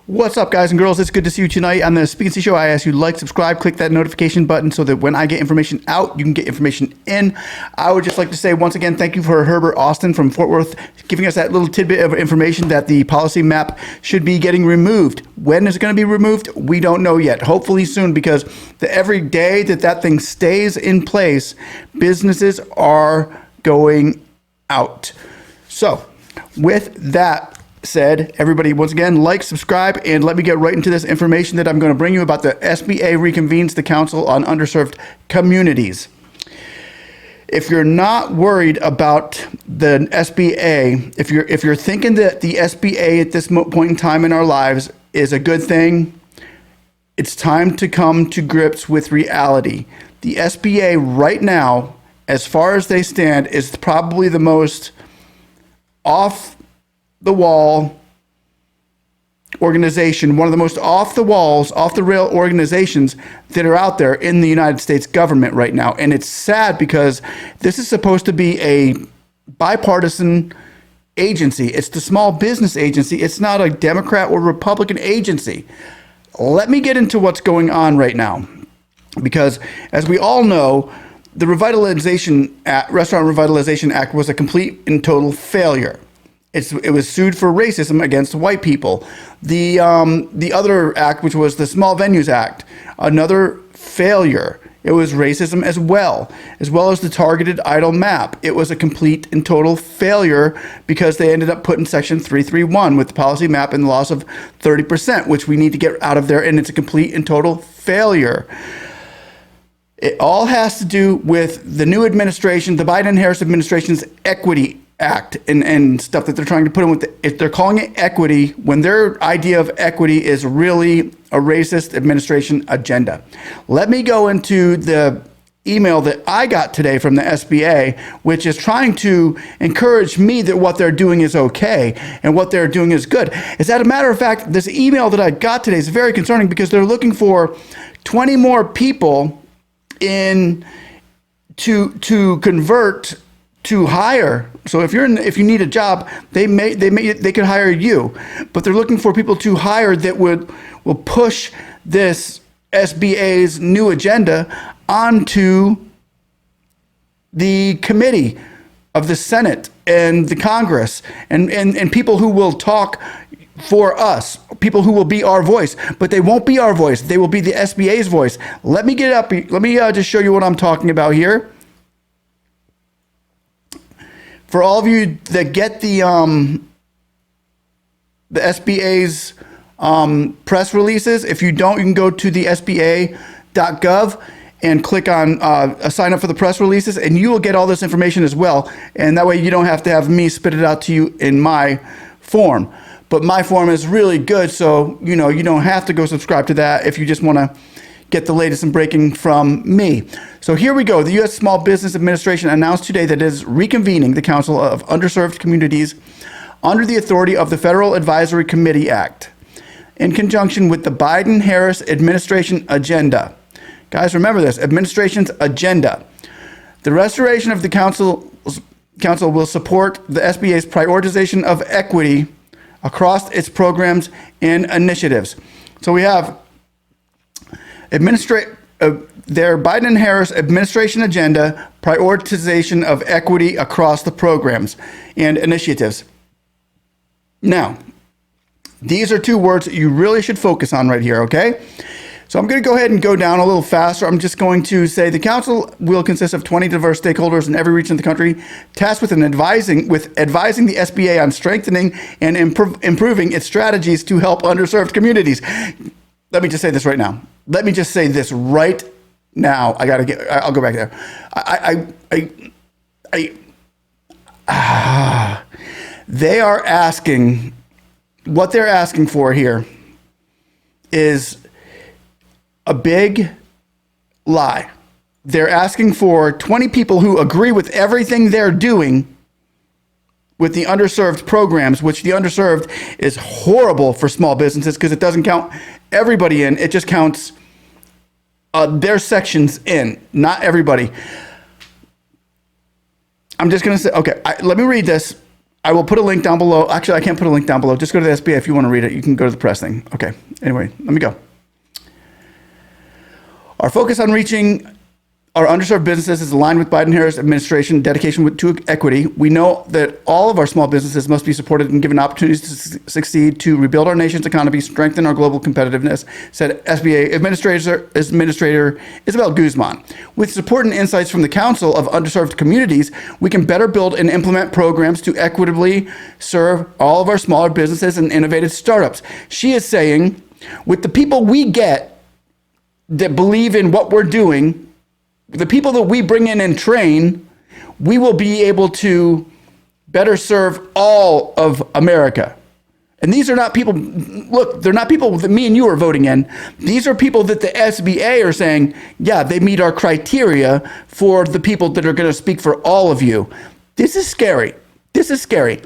What's up, guys and girls? It's good to see you tonight on the Speak and See Show. I ask you to like, subscribe, click that notification button so that when I get information out, you can get information in. I would just like to say once again, thank you for Herbert Austin from Fort Worth giving us that little tidbit of information that the policy map should be getting removed. When is it going to be removed? We don't know yet. Hopefully soon, because every day that thing stays in place, businesses are going out. So with that said, everybody, once again, like, subscribe, and let me get right into this information that I'm going to bring you about the SBA reconvenes the Council on Underserved Communities. If you're not worried about the SBA, if you're thinking that the SBA at this point in time in our lives is a good thing, it's time to come to grips with reality. The SBA right now, as far as they stand, is probably the most off the wall organization, one of the most off the walls, off the rail organizations that are out there in the United States government right now. And it's sad because this is supposed to be a bipartisan agency. It's the small business agency. It's not a Democrat or Republican agency. Let me get into what's going on right now, because as we all know, the Revitalization Act, Restaurant Revitalization Act was a complete and total failure. It was sued for racism against white people. The other act, which was the Small Venues Act, another failure. It was racism as well as the targeted idle map. It was a complete and total failure because they ended up putting Section 331 with the policy map and the loss of 30%, which we need to get out of there, and it's a complete and total failure. It all has to do with the new administration, the Biden-Harris administration's Equity Act and stuff that they're trying to put in with if they're calling it equity, when their idea of equity is really a racist administration agenda. Let me go into the email that I got today from the SBA, which is trying to encourage me that what they're doing is okay and what they're doing is good. As a matter of fact, this email that I got today is very concerning because they're looking for 20 more people in to convert to hire. So if you need a job, they could hire you, but they're looking for people to hire that will push this SBA's new agenda onto the committee of the Senate and the Congress and people who will talk for us, people who will be our voice, but they won't be our voice. They will be the SBA's voice. Let me get up. Let me just show you what I'm talking about here. For all of you that get the SBA's press releases, if you don't, you can go to the SBA.gov and click on sign up for the press releases, and you will get all this information as well. And that way you don't have to have me spit it out to you in my form. But my form is really good, so you don't have to go subscribe to that if you just want to get the latest and breaking from me. So here we go. The U.S. Small Business Administration announced today that it is reconvening the Council of Underserved Communities under the authority of the Federal Advisory Committee Act in conjunction with the Biden-Harris administration agenda. Guys, remember this, administration's agenda. The restoration of the council will support the SBA's prioritization of equity across its programs and initiatives. So we have their Biden-Harris administration agenda, prioritization of equity across the programs and initiatives. Now, these are two words that you really should focus on right here, okay? So I'm going to go ahead and go down a little faster. I'm just going to say the council will consist of 20 diverse stakeholders in every region of the country, tasked with advising the SBA on strengthening and improving its strategies to help underserved communities. Let me just say this right now. Let me just say this right now. I'll go back there. They are asking, what they're asking for here is a big lie. They're asking for 20 people who agree with everything they're doing with the underserved programs, which the underserved is horrible for small businesses because it doesn't count everybody in. It just counts their sections in, not everybody. I'm just going to say, okay, let me read this. I will put a link down below. Actually, I can't put a link down below. Just go to the SBA if you want to read it. You can go to the press thing. Okay. Anyway, let me go. Our focus on reaching our underserved businesses is aligned with Biden-Harris administration dedication to equity. We know that all of our small businesses must be supported and given opportunities to succeed to rebuild our nation's economy, strengthen our global competitiveness, said SBA Administrator Isabel Guzman. With support and insights from the Council of Underserved Communities, we can better build and implement programs to equitably serve all of our smaller businesses and innovative startups. She is saying, with the people we get that believe in what we're doing, the people that we bring in and train, we will be able to better serve all of America. And these are not people, look, they're not people that me and you are voting in. These are people that the SBA are saying, yeah, they meet our criteria for the people that are going to speak for all of you. This is scary. This is scary.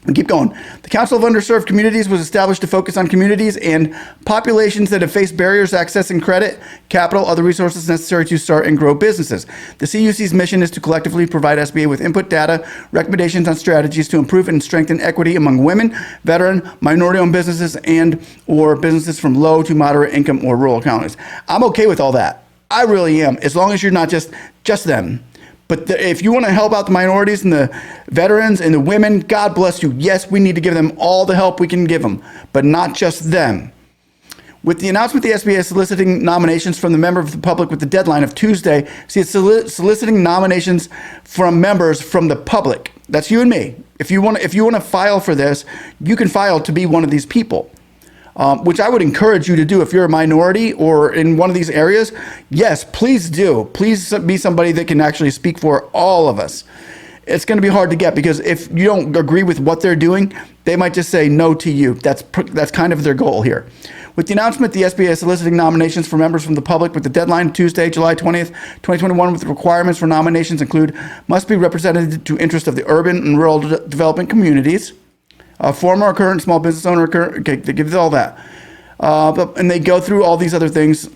And keep going. The Council of Underserved Communities was established to focus on communities and populations that have faced barriers accessing credit, capital, other resources necessary to start and grow businesses. The CUC's mission is to collectively provide SBA with input, data, recommendations on strategies to improve and strengthen equity among women, veteran, minority-owned businesses, and or businesses from low to moderate income or rural counties. I'm okay with all that. I really am, as long as you're not just them. But if you want to help out the minorities and the veterans and the women, God bless you. Yes, we need to give them all the help we can give them, but not just them. With the announcement, the SBA is soliciting nominations from the member of the public with the deadline of Tuesday. See, it's soliciting nominations from members from the public. That's you and me. If you want to file for this, you can file to be one of these people. Which I would encourage you to do if you're a minority or in one of these areas. Yes, please do. Please be somebody that can actually speak for all of us. It's going to be hard to get because if you don't agree with what they're doing, they might just say no to you. That's kind of their goal here. With the announcement, the SBA is soliciting nominations for members from the public with the deadline Tuesday, July 20th, 2021, with the requirements for nominations include must be represented to interest of the urban and rural development communities. Former or current small business owner, okay, they give all that. And they go through all these other things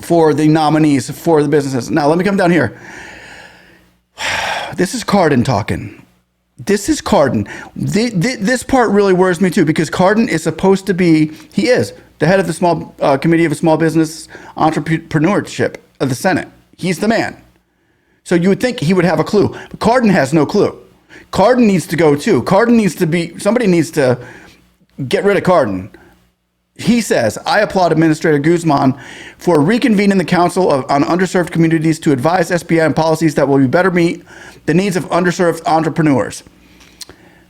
for the nominees for the businesses. Now, let me come down here. This is Cardin talking. This is Cardin. This part really worries me too, because Cardin is supposed to be, he is the head of the small committee of small business entrepreneurship of the Senate. He's the man. So you would think he would have a clue, but Cardin has no clue. Cardin needs to go too. Cardin needs to be, somebody needs to get rid of Cardin. He says, I applaud Administrator Guzman for reconvening the Council on Underserved Communities to advise SBA on policies that will better meet the needs of underserved entrepreneurs,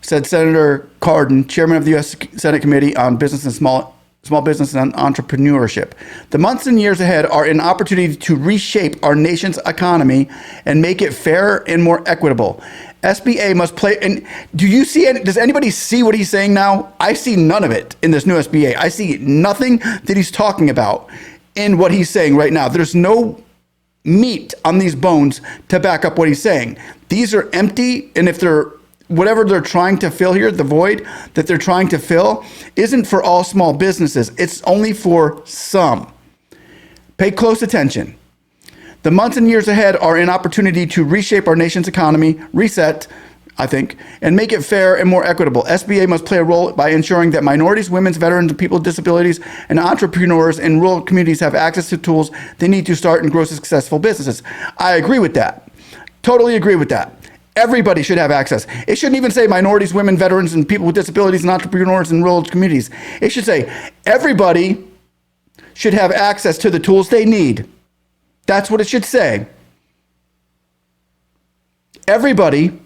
said Senator Cardin, chairman of the U.S. Senate Committee on Business and Small Business and Entrepreneurship. The months and years ahead are an opportunity to reshape our nation's economy and make it fair and more equitable. SBA must play, and do you see it? Does anybody see what he's saying now? I see none of it in this new SBA. I see nothing that he's talking about in what he's saying right now. There's no meat on these bones to back up what he's saying. These are empty, and if they're whatever they're trying to fill here, the void that they're trying to fill, isn't for all small businesses. It's only for some. Pay close attention. The months and years ahead are an opportunity to reshape our nation's economy, reset, I think, and make it fair and more equitable. SBA must play a role by ensuring that minorities, women, veterans, people with disabilities, and entrepreneurs in rural communities have access to tools they need to start and grow successful businesses. I agree with that. Totally agree with that. Everybody should have access. It shouldn't even say minorities, women, veterans, and people with disabilities and entrepreneurs in rural communities. It should say everybody should have access to the tools they need. That's what it should say. Everybody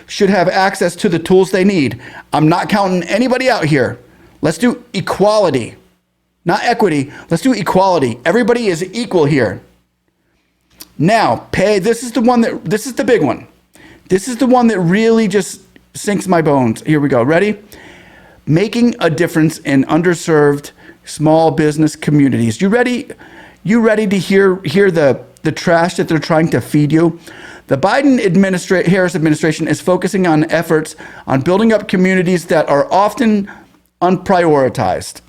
should have access to the tools they need. I'm not counting anybody out here. Let's do equality, not equity. Let's do equality. Everybody is equal here. Now, this is the big one. This is the one that really just sinks my bones. Here we go. Ready? Making a difference in underserved small business communities. You ready? You ready to hear the trash that they're trying to feed you? The Biden-Harris administration is focusing on efforts on building up communities that are often unprioritized.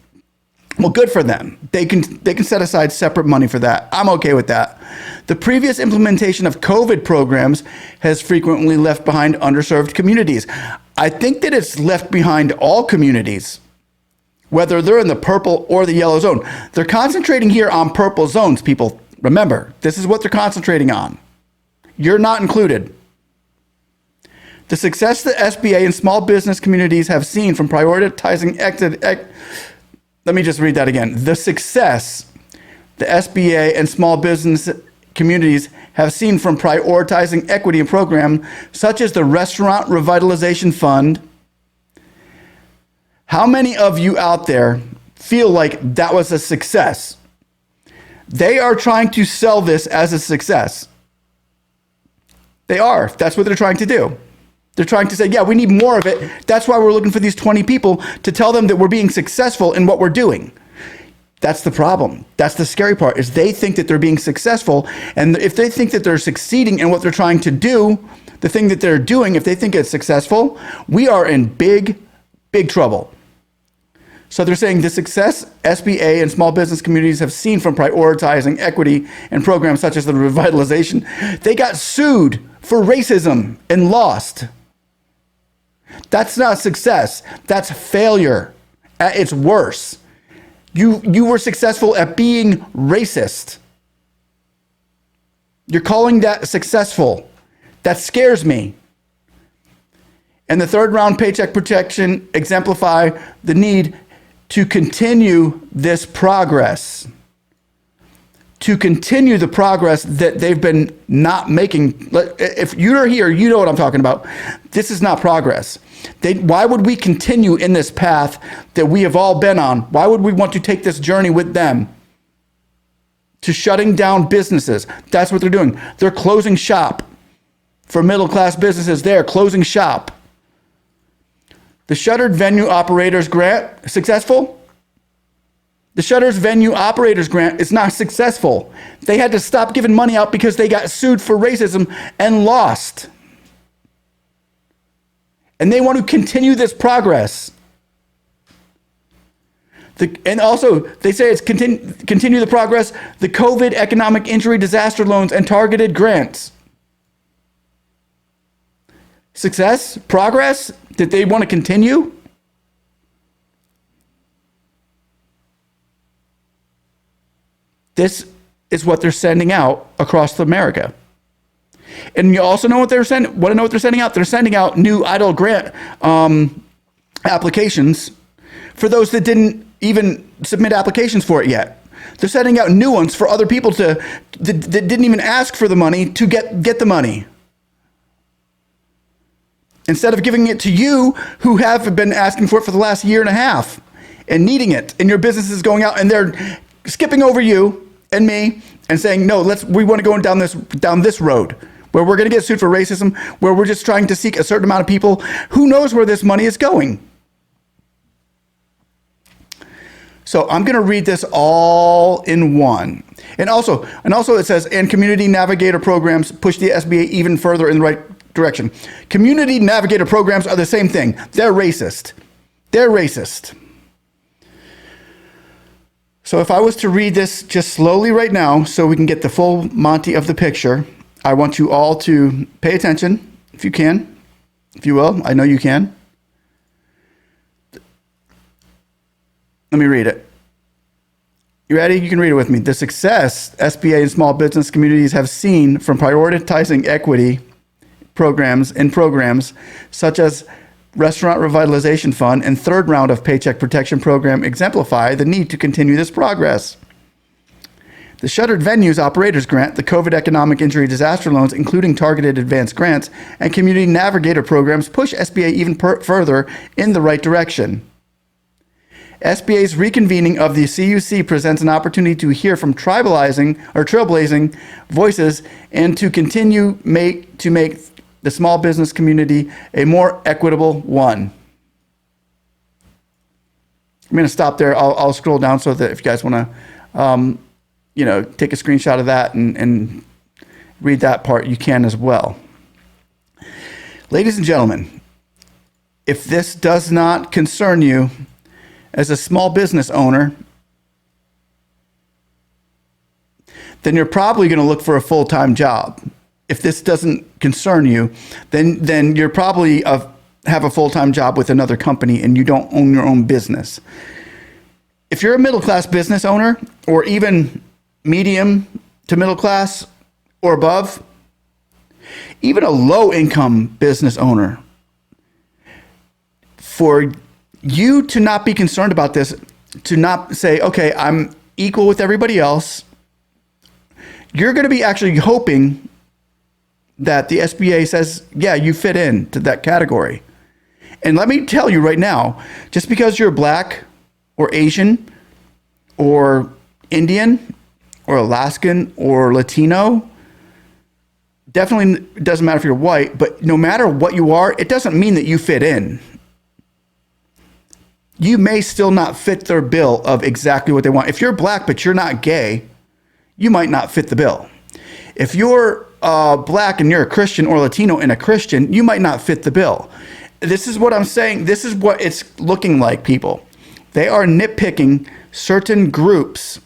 Well, good for them. They can set aside separate money for that. I'm okay with that. The previous implementation of COVID programs has frequently left behind underserved communities. I think that it's left behind all communities, whether they're in the purple or the yellow zone. They're concentrating here on purple zones, people. Remember, this is what they're concentrating on. You're not included. The success the SBA and small business communities have seen from prioritizing let me just read that again. The success the SBA and small business communities have seen from prioritizing equity in programs such as the Restaurant Revitalization Fund. How many of you out there feel like that was a success? They are trying to sell this as a success. They are. That's what they're trying to do. They're trying to say, yeah, we need more of it. That's why we're looking for these 20 people to tell them that we're being successful in what we're doing. That's the problem. That's the scary part, is they think that they're being successful. And if they think that they're succeeding in what they're trying to do, the thing that they're doing, if they think it's successful, we are in big, big trouble. So they're saying the success SBA and small business communities have seen from prioritizing equity in programs such as the revitalization, they got sued for racism and lost. That's not success. That's failure at its worst. You were successful at being racist. You're calling that successful. That scares me. And the third round paycheck protection exemplify the need to continue this progress. To continue the progress that they've been not making. If you're here, you know what I'm talking about. This is not progress. Why would we continue in this path that we have all been on? Why would we want to take this journey with them? To shutting down businesses. That's what they're doing. They're closing shop. For middle class businesses, they're closing shop. The Shuttered Venue Operators Grant, successful? The Shuttered Venue Operators Grant is not successful. They had to stop giving money out because they got sued for racism and lost. And they want to continue this progress. And also, they say it's continue the progress, the COVID economic injury disaster loans and targeted grants. Success? Progress? That they want to continue? This is what they're sending out across America. And you also know what they're sending? Want to know what they're sending out? They're sending out new EIDL grant applications for those that didn't even submit applications for it yet. They're sending out new ones for other people that didn't even ask for the money to get the money. Instead of giving it to you who have been asking for it for the last year and a half and needing it, and your business is going out and they're skipping over you and me and saying, no, we want to go down this road where we're going to get sued for racism, where we're just trying to seek a certain amount of people. Who knows where this money is going? So I'm going to read this all in one. And also it says, and community navigator programs push the SBA even further in the right direction. Community navigator programs are the same thing. They're racist. They're racist. So if I was to read this just slowly right now so we can get the full Monty of the picture, I want you all to pay attention, if you can, if you will. I know you can. Let me read it. You ready? You can read it with me. The success SBA and small business communities have seen from prioritizing equity programs such as Restaurant Revitalization Fund and third round of Paycheck Protection Program exemplify the need to continue this progress. The Shuttered Venues Operators Grant, the COVID Economic Injury Disaster Loans, including targeted advanced grants, and Community Navigator programs push SBA even further in the right direction. SBA's reconvening of the CUC presents an opportunity to hear from trailblazing voices and to continue to make the small business community a more equitable one. I'm going to stop there. I'll scroll down so that if you guys want to, take a screenshot of that and read that part, you can as well. Ladies and gentlemen, if this does not concern you as a small business owner, then you're probably going to look for a full-time job. If this doesn't concern you, then you're probably have a full-time job with another company and you don't own your own business. If you're a middle-class business owner, or even medium to middle class or above, even a low-income business owner, for you to not be concerned about this, to not say, okay, I'm equal with everybody else, you're going to be actually hoping that the SBA says, yeah, you fit into that category. And let me tell you right now, just because you're black or Asian or Indian or Alaskan or Latino, definitely doesn't matter if you're white, but no matter what you are, it doesn't mean that you fit in. You may still not fit their bill of exactly what they want. If you're black but you're not gay, you might not fit the bill. If you're black and you're a Christian or Latino and a Christian, you might not fit the bill. This is what I'm saying. This is what it's looking like, people. They are nitpicking certain groups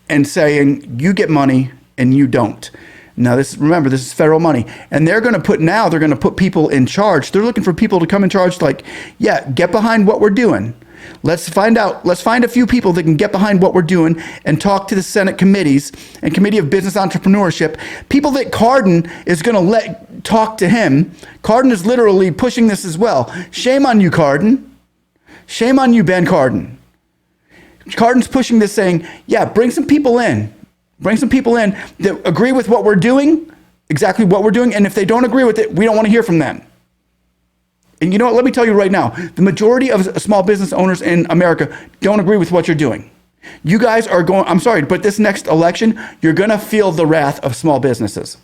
and saying, you get money and you don't. Now, remember, this is federal money. And they're going to put people in charge. They're looking for people to come in charge, like, yeah, get behind what we're doing. Let's find a few people that can get behind what we're doing and talk to the Senate committees and Committee of Business Entrepreneurship, people that Cardin is going to let talk to him. Cardin is literally pushing this as well. Shame on you, Cardin. Shame on you, Ben Cardin. Cardin's pushing this, saying, yeah, bring some people in. Bring some people in that agree with what we're doing, exactly what we're doing, and if they don't agree with it, we don't want to hear from them. And you know what? Let me tell you right now, the majority of small business owners in America don't agree with what you're doing. You guys are I'm sorry, but this next election, you're going to feel the wrath of small businesses.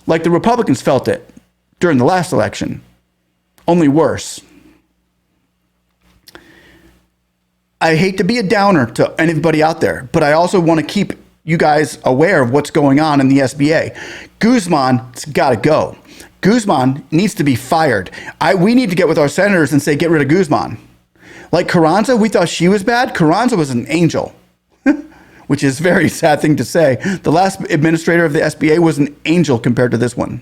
Like the Republicans felt it during the last election, only worse. I hate to be a downer to anybody out there, but I also want to keep you guys aware of what's going on in the SBA. Guzman's got to go. Guzman needs to be fired. We need to get with our senators and say, get rid of Guzman. Like Carranza, we thought she was bad. Carranza was an angel, which is a very sad thing to say. The last administrator of the SBA was an angel compared to this one.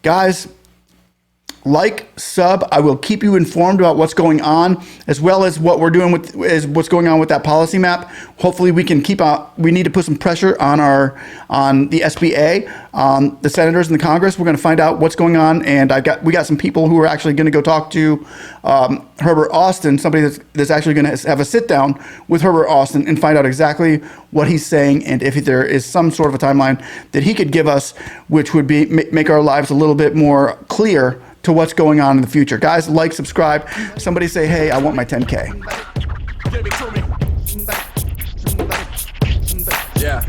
Guys, like, sub, I will keep you informed about what's going on, as well as what we're doing what's going on with that policy map. Hopefully we can we need to put some pressure on the SBA, the senators and the Congress. We're going to find out what's going on. And we got some people who are actually going to go talk to Herbert Austin, somebody that's actually going to have a sit down with Herbert Austin and find out exactly what he's saying. And if there is some sort of a timeline that he could give us, which would make our lives a little bit more clear to what's going on in the future. Guys, like, subscribe. Somebody say, hey, I want my 10K. Yeah.